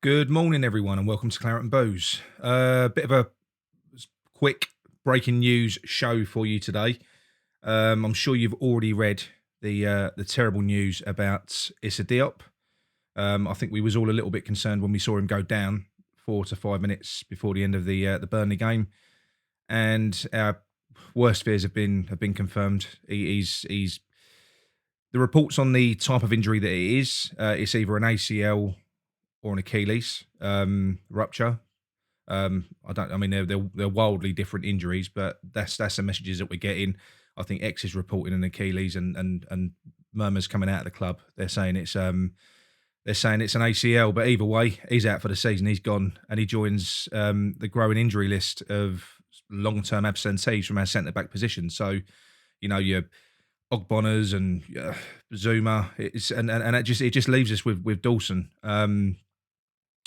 Good morning, everyone, and welcome to Claret and Booze. Bit of a quick breaking news show for you today. I'm sure you've already read the terrible news about Issa Diop. I think we was all a little bit concerned when we saw him go down 4 to 5 minutes before the end of the Burnley game, and our worst fears have been confirmed. He's the reports on the type of injury that it is. It's either an ACL or an Achilles rupture. I mean, they're wildly different injuries, but that's the messages that we're getting. I think X is reporting an Achilles, and murmurs coming out of the club. They're saying it's an ACL, but either way, he's out for the season. He's gone, and he joins the growing injury list of long-term absentees from our centre back position. So, you know, your Ogbonners and Zuma, and it just leaves us with Dawson.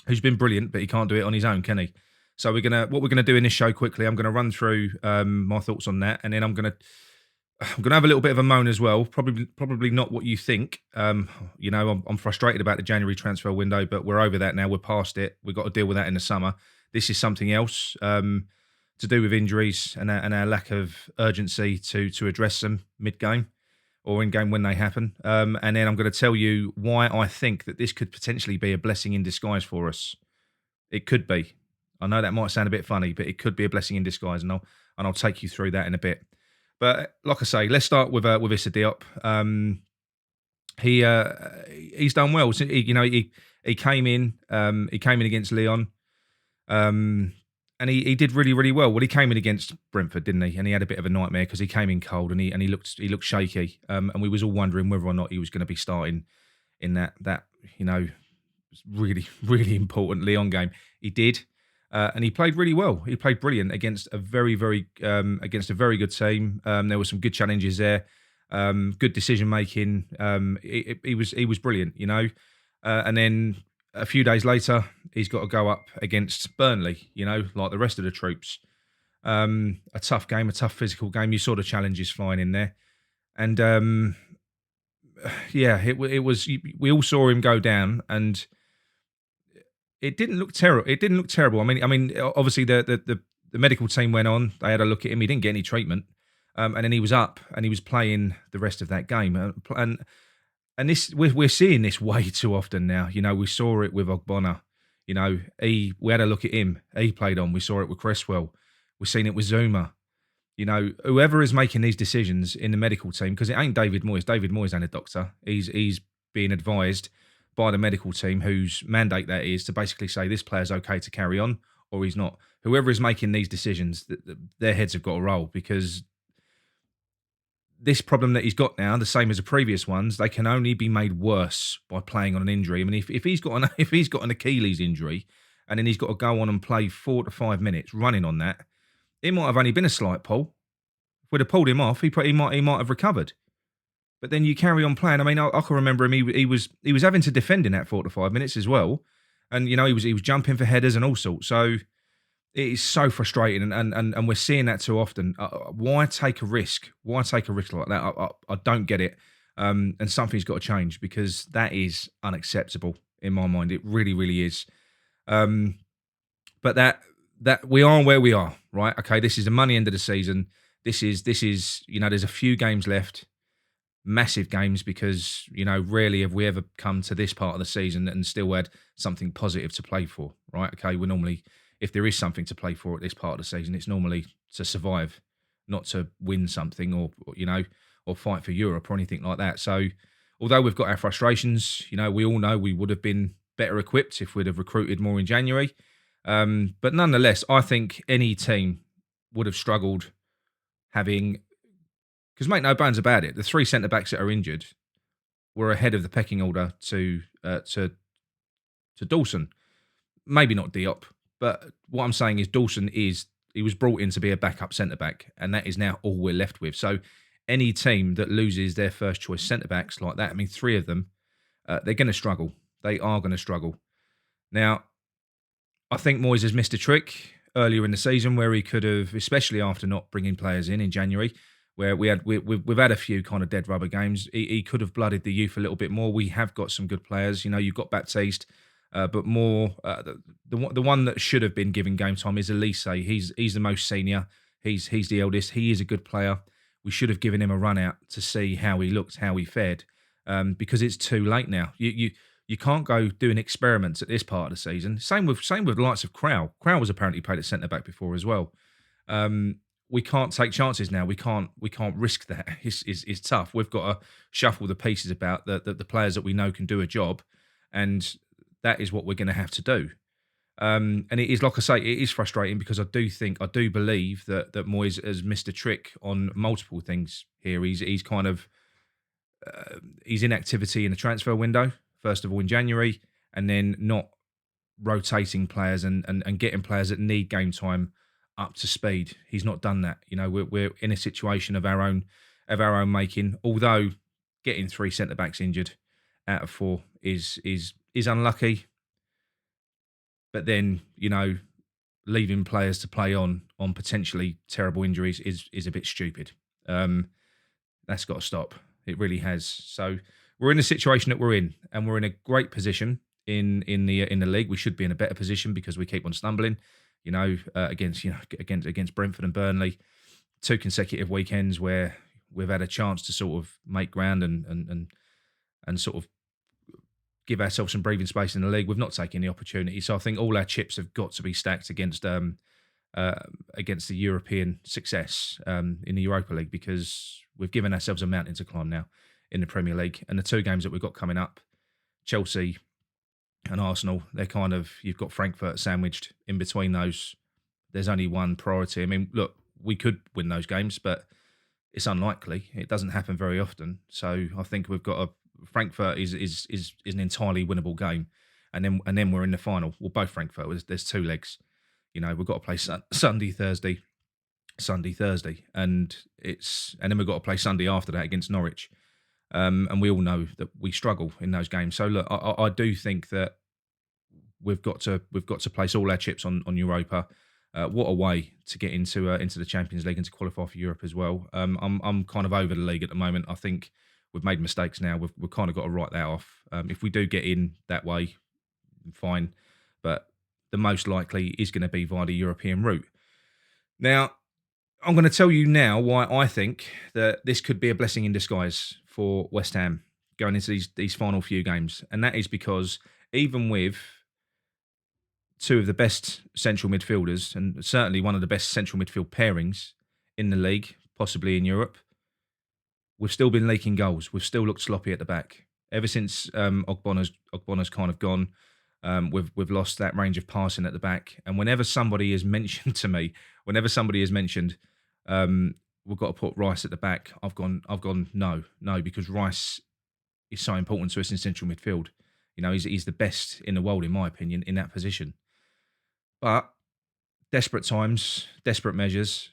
Who's been brilliant, but he can't do it on his own, can he? So what we're gonna do in this show quickly. I'm gonna run through my thoughts on that, and then I'm gonna have a little bit of a moan as well. Probably not what you think. You know, I'm frustrated about the January transfer window, but we're over that now. We're past it. We've got to deal with that in the summer. This is something else to do with injuries and our lack of urgency to address them mid-game or in game when they happen. And then I'm going to tell you why I think that this could potentially be a blessing in disguise for us. It could be. I know that might sound a bit funny, but it could be a blessing in disguise, and I'll take you through that in a bit. But like I say, let's start with Issa Diop. He's done well. So he came in against Lyon. And he did really, really well. Well, he came in against Brentford, didn't he? And he had a bit of a nightmare because he came in cold and he looked shaky. And we was all wondering whether or not he was going to be starting in that really, really important Lyon game. He did, and he played really well. He played brilliant against a very, very good team. There were some good challenges there, good decision making. He was brilliant, you know. And then a few days later, he's got to go up against Burnley, you know, like the rest of the troops. A tough game, a tough physical game. You saw the challenges flying in there. And, it was, we all saw him go down, and it didn't look terrible. It didn't look terrible. I mean, obviously the medical team went on. They had a look at him. He didn't get any treatment. And then he was up and he was playing the rest of that game. And this, we're seeing this way too often now. You know, we saw it with Ogbonna. You know, we had a look at him. He played on. We saw it with Cresswell. We've seen it with Zuma. You know, whoever is making these decisions in the medical team, because it ain't David Moyes. David Moyes ain't a doctor. He's being advised by the medical team, whose mandate that is to basically say this player's okay to carry on or he's not. Whoever is making these decisions, their heads have got to roll, because this problem that he's got now, the same as the previous ones, they can only be made worse by playing on an injury. I mean, if he's got an Achilles injury, and then he's got to go on and play 4 to 5 minutes running on that, it might have only been a slight pull. If we'd have pulled him off, he might have recovered. But then you carry on playing. I mean, I can remember him. He was having to defend in that 4 to 5 minutes as well, and you know he was jumping for headers and all sorts. So it is so frustrating, and we're seeing that too often. Why take a risk? Why take a risk like that? I don't get it. And something's got to change, because that is unacceptable in my mind. It really, really is. But that we are where we are, right? Okay, this is the money end of the season. This is you know, there's a few games left, massive games, because you know, rarely have we ever come to this part of the season and still had something positive to play for, right? Okay, we're normally, if there is something to play for at this part of the season, it's normally to survive, not to win something or you know, or fight for Europe or anything like that. So although we've got our frustrations, you know, we all know we would have been better equipped if we'd have recruited more in January. But nonetheless, I think any team would have struggled having, because make no bones about it, the 3 centre-backs that are injured were ahead of the pecking order to Dawson. Maybe not Diop, but what I'm saying is he was brought in to be a backup centre-back, and that is now all we're left with. So any team that loses their first choice centre-backs like that, I mean, 3 of them, they're going to struggle. They are going to struggle. Now, I think Moyes has missed a trick earlier in the season where he could have, especially after not bringing players in January, where we've had a few kind of dead rubber games. He could have blooded the youth a little bit more. We have got some good players. You know, you've got Baptiste. but more the one that should have been given game time is Elise. He's the most senior. He's the eldest. He is a good player. We should have given him a run out to see how he looked, how he fared, because it's too late now. You can't go doing experiments at this part of the season. Same with the likes of Crow. Crow was apparently played at centre back before as well. We can't take chances now. We can't risk that. It's tough. We've got to shuffle the pieces about the players that we know can do a job, and that is what we're going to have to do. And it is, like I say, it is frustrating because I do believe that Moyes has missed a trick on multiple things here. He's kind of he's inactivity in the transfer window, first of all in January, and then not rotating players and getting players that need game time up to speed. He's not done that. You know, we're in a situation of our own making. Although getting 3 centre backs injured out of 4 is unlucky. But then, you know, leaving players to play on potentially terrible injuries is a bit stupid. That's got to stop. It really has. So we're in the situation that we're in, and we're in a great position in the league. We should be in a better position because we keep on stumbling. You know, against Brentford and Burnley, 2 consecutive weekends where we've had a chance to sort of make ground and sort of give ourselves some breathing space in the league. We've not taken the opportunity, so I think all our chips have got to be stacked against the European success in the Europa League, because we've given ourselves a mountain to climb now in the Premier League. And the 2 games that we've got coming up, Chelsea and Arsenal, they're kind of, you've got Frankfurt sandwiched in between those. There's only one priority. I mean, look, we could win those games, but it's unlikely. It doesn't happen very often. So I think we've got Frankfurt is an entirely winnable game, and then we're in the final. Well, both Frankfurt. There's 2 legs. You know, we've got to play Sunday, Thursday, and then we've got to play Sunday after that against Norwich. And we all know that we struggle in those games. So look, I do think that we've got to place all our chips on Europa. What a way to get into the Champions League and to qualify for Europe as well. I'm kind of over the league at the moment. I think we've made mistakes now. We've kind of got to write that off. If we do get in that way, fine. But the most likely is going to be via the European route. Now, I'm going to tell you now why I think that this could be a blessing in disguise for West Ham going into these final few games. And that is because even with 2 of the best central midfielders, and certainly one of the best central midfield pairings in the league, possibly in Europe, we've still been leaking goals. We've still looked sloppy at the back. Ever since Ogbonna's kind of gone, we've lost that range of passing at the back. And whenever somebody has mentioned to me, we've got to put Rice at the back, I've gone no, because Rice is so important to us in central midfield. You know, he's the best in the world, in my opinion, in that position. But desperate times, desperate measures.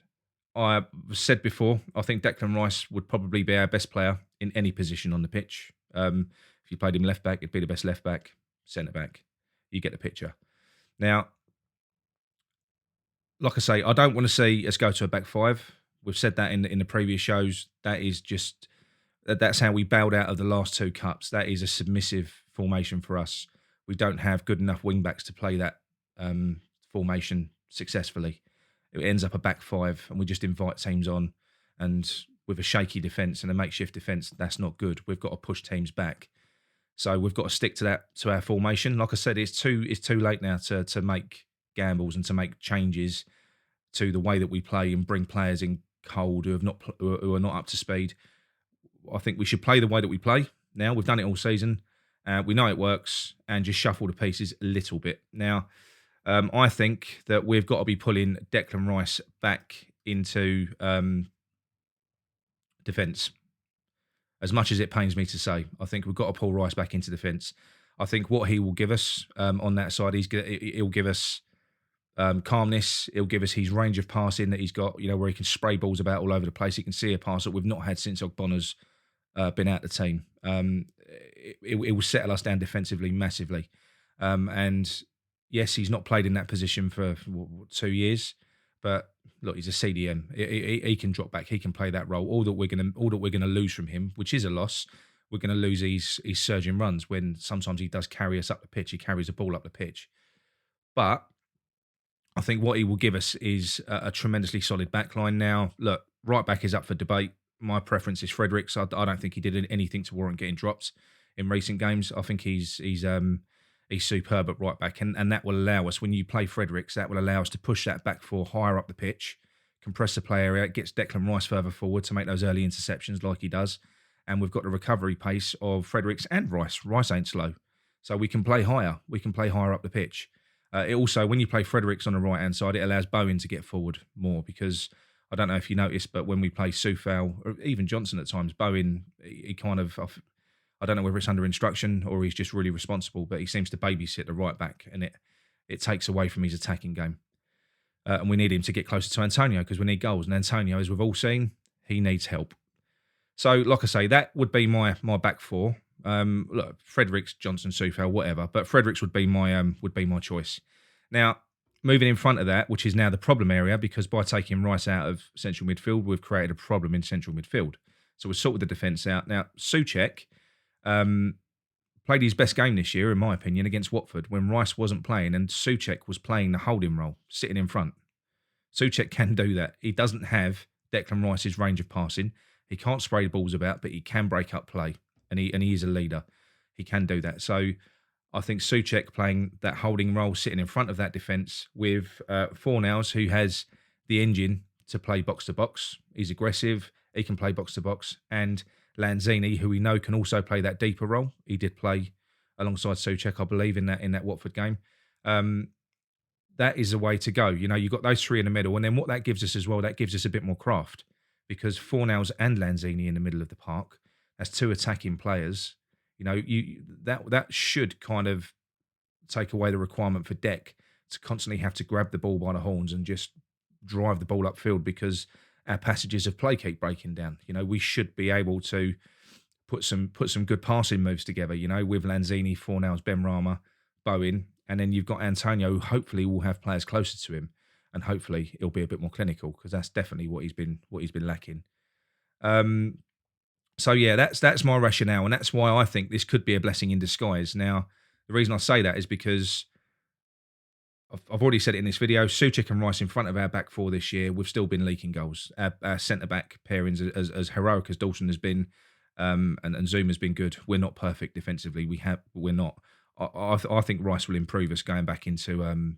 I said before, I think Declan Rice would probably be our best player in any position on the pitch. If you played him left back, he'd be the best left back, centre back. You get the picture. Now, like I say, I don't want to see us go to a back 5. We've said that in the previous shows. That's how we bailed out of the last 2 cups. That is a submissive formation for us. We don't have good enough wing backs to play that formation successfully. It ends up a back 5, and we just invite teams on. And with a shaky defence and a makeshift defence, that's not good. We've got to push teams back. So we've got to stick to our formation. Like I said, it's too late now to make gambles and to make changes to the way that we play and bring players in cold who are not up to speed. I think we should play the way that we play now. We've done it all season. We know it works, and just shuffle the pieces a little bit. Now, I think that we've got to be pulling Declan Rice back into defence. As much as it pains me to say, I think we've got to pull Rice back into defence. I think what he will give us on that side, he'll give us calmness. He'll give us his range of passing that he's got, you know, where he can spray balls about all over the place. He can see a pass that we've not had since Ogbonna's been out the team. It will settle us down defensively massively. And yes, he's not played in that position for 2 years, but look, he's a CDM. He can drop back. He can play that role. All that we're gonna lose from him, which is a loss, we're going to lose his surging runs when sometimes he does carry us up the pitch. He carries the ball up the pitch. But I think what he will give us is a tremendously solid backline now. Look, right back is up for debate. My preference is Fredericks. I don't think he did anything to warrant getting dropped in recent games. I think he's superb at right back, and that will allow us, when you play Fredericks, that will allow us to push that back four higher up the pitch, compress the play area. It gets Declan Rice further forward to make those early interceptions like he does. And we've got the recovery pace of Fredericks and Rice. Rice ain't slow. So we can play higher. We can play higher up the pitch. It also, when you play Fredericks on the right-hand side, it allows Bowen to get forward more, because I don't know if you noticed, but when we play Soufal, or even Johnson at times, Bowen, he kind of, I don't know whether it's under instruction or he's just really responsible, but he seems to babysit the right back, and it takes away from his attacking game. And we need him to get closer to Antonio, because we need goals. And Antonio, as we've all seen, he needs help. So, like I say, that would be my back four. Look, Fredericks, Johnson, Soufal, whatever. But Fredericks would be my choice. Now, moving in front of that, which is now the problem area, because by taking Rice out of central midfield, we've created a problem in central midfield. So we've sorted the defence out. Now, Souček played his best game this year, in my opinion, against Watford, when Rice wasn't playing and Souček was playing the holding role, sitting in front. Souček can do that. He doesn't have Declan Rice's range of passing. He can't spray balls about, but he can break up play, and he is a leader. He can do that. So I think Souček playing that holding role, sitting in front of that defence with Fornals, who has the engine to play box-to-box. He's aggressive. He can play box-to-box. And Lanzini, who we know can also play that deeper role. He did play alongside Souček, I believe, in that Watford game. That is the way to go. You know, you've got those three in the middle. And then what that gives us as well, that gives us a bit more craft, because Fornals and Lanzini in the middle of the park, as two attacking players, you know, that should kind of take away the requirement for Dec to constantly have to grab the ball by the horns and just drive the ball upfield, because our passages of play keep breaking down. You know, we should be able to put some good passing moves together, you know, with Lanzini, Fornals, Benrahma, Bowen, and then you've got Antonio, who hopefully will have players closer to him, and hopefully he'll be a bit more clinical, because that's definitely what he's been lacking. So yeah, that's my rationale, and that's why I think this could be a blessing in disguise. Now, the reason I say that is because I've already said it in this video. Souček and Rice in front of our back four this year, we've still been leaking goals. Our centre back pairings, as heroic as Dawson has been, and Zuma's been good, we're not perfect defensively. We're not. I think Rice will improve us going back into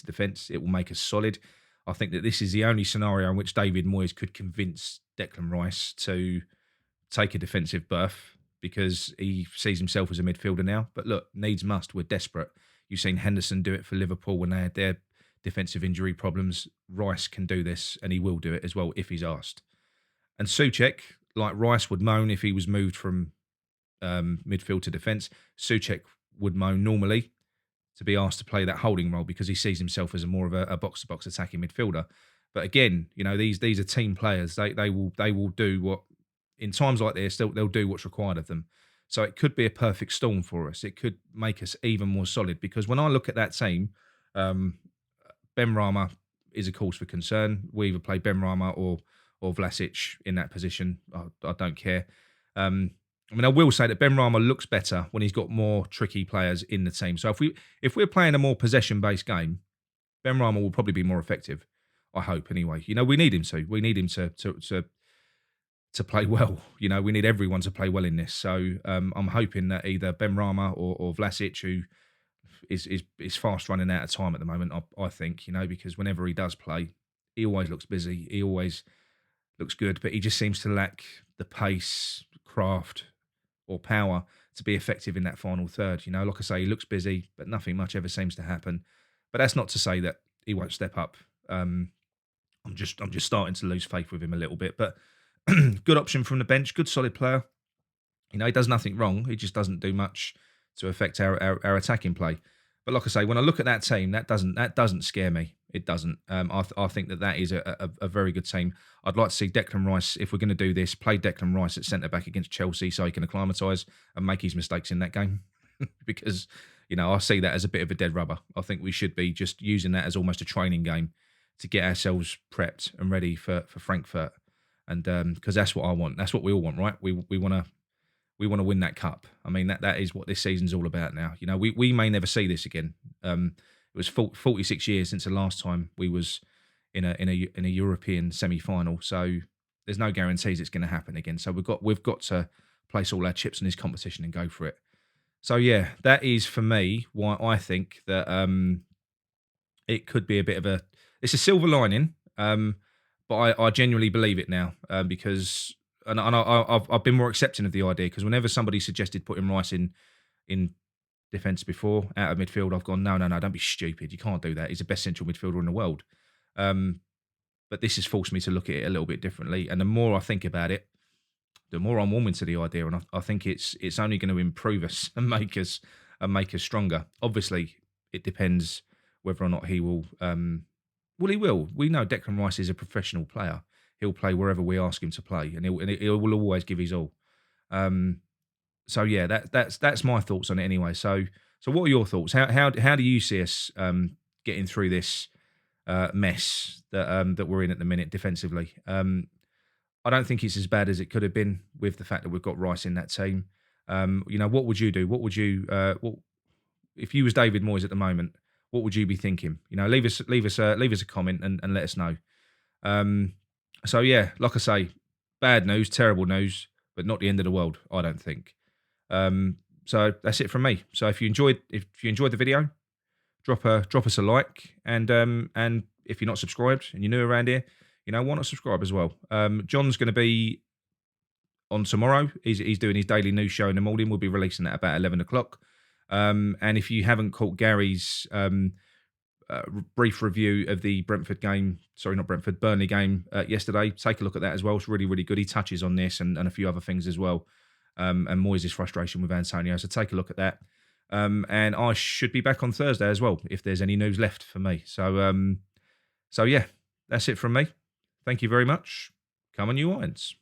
defence. It will make us solid. I think that this is the only scenario in which David Moyes could convince Declan Rice to take a defensive berth, because he sees himself as a midfielder now. But look, needs must. We're desperate. You've seen Henderson do it for Liverpool when they had their defensive injury problems. Rice can do this, and he will do it as well if he's asked. And Souček, like Rice, would moan if he was moved from midfield to defence. Souček would moan normally to be asked to play that holding role, because he sees himself as more of a box-to-box attacking midfielder. But again, you know, these are team players. They will do what, in times like this, they'll do what's required of them. So it could be a perfect storm for us. It could make us even more solid, because when I look at that team, Benrahma is a cause for concern. We either play Benrahma or Vlasic in that position. I don't care. I mean, I will say that Benrahma looks better when he's got more tricky players in the team. So if we're playing a more possession-based game, Benrahma will probably be more effective. I hope, anyway. You know, we need him to. We need him to play well. You know, we need everyone to play well in this. So I'm hoping that either Benrahma or Vlasic, who is fast running out of time at the moment, I think, you know, because whenever he does play, he always looks busy. He always looks good, but he just seems to lack the pace, craft, or power to be effective in that final third. You know, like I say, he looks busy, but nothing much ever seems to happen. But that's not to say that he won't step up. I'm just starting to lose faith with him a little bit. But good option from the bench, good solid player. You know, he does nothing wrong. He just doesn't do much to affect our attacking play. But like I say, when I look at that team, that doesn't scare me. It doesn't. I think that is a very good team. I'd like to see Declan Rice, if we're going to do this, play Declan Rice at centre-back against Chelsea so he can acclimatise and make his mistakes in that game. Because, you know, I see that as a bit of a dead rubber. I think we should be just using that as almost a training game to get ourselves prepped and ready for Frankfurt. And because that's what I want. That's what we all want, right? We want we want to win that cup. I mean, that is what this season's all about now. You know, we may never see this again. It was 46 years since the last time we was in a European semi-final. So there's no guarantees it's going to happen again. So we've got to place all our chips in this competition and go for it. So yeah, that is for me why I think that it could be a bit of it's a silver lining. But I genuinely believe it now because I've been more accepting of the idea, because whenever somebody suggested putting Rice in defence before, out of midfield, I've gone, no, don't be stupid. You can't do that. He's the best central midfielder in the world. But this has forced me to look at it a little bit differently. And the more I think about it, the more I'm warming to the idea. And I think it's only going to improve us and make us stronger. Obviously, it depends whether or not he will. Well, he will. We know Declan Rice is a professional player. He'll play wherever we ask him to play, and he will always give his all. So yeah, that's my thoughts on it anyway. So what are your thoughts? How do you see us getting through this mess that we're in at the minute defensively? I don't think it's as bad as it could have been with the fact that we've got Rice in that team. You know, what would you do? What would you if you was David Moyes at the moment? What would you be thinking? You know, leave us a comment and let us know. So yeah, like I say, bad news, terrible news, but not the end of the world, I don't think. So that's it from me. So if you enjoyed the video, drop us a like, and if you're not subscribed and you're new around here, you know, why not subscribe as well? John's going to be on tomorrow. He's doing his daily news show in the morning. We'll be releasing that about 11 o'clock. And if you haven't caught Gary's brief review of the Burnley game yesterday, take a look at that as well. It's really, really good. He touches on this and a few other things as well. And Moyes' frustration with Antonio. So take a look at that. And I should be back on Thursday as well, if there's any news left for me. So yeah, that's it from me. Thank you very much. Come on, you Irons.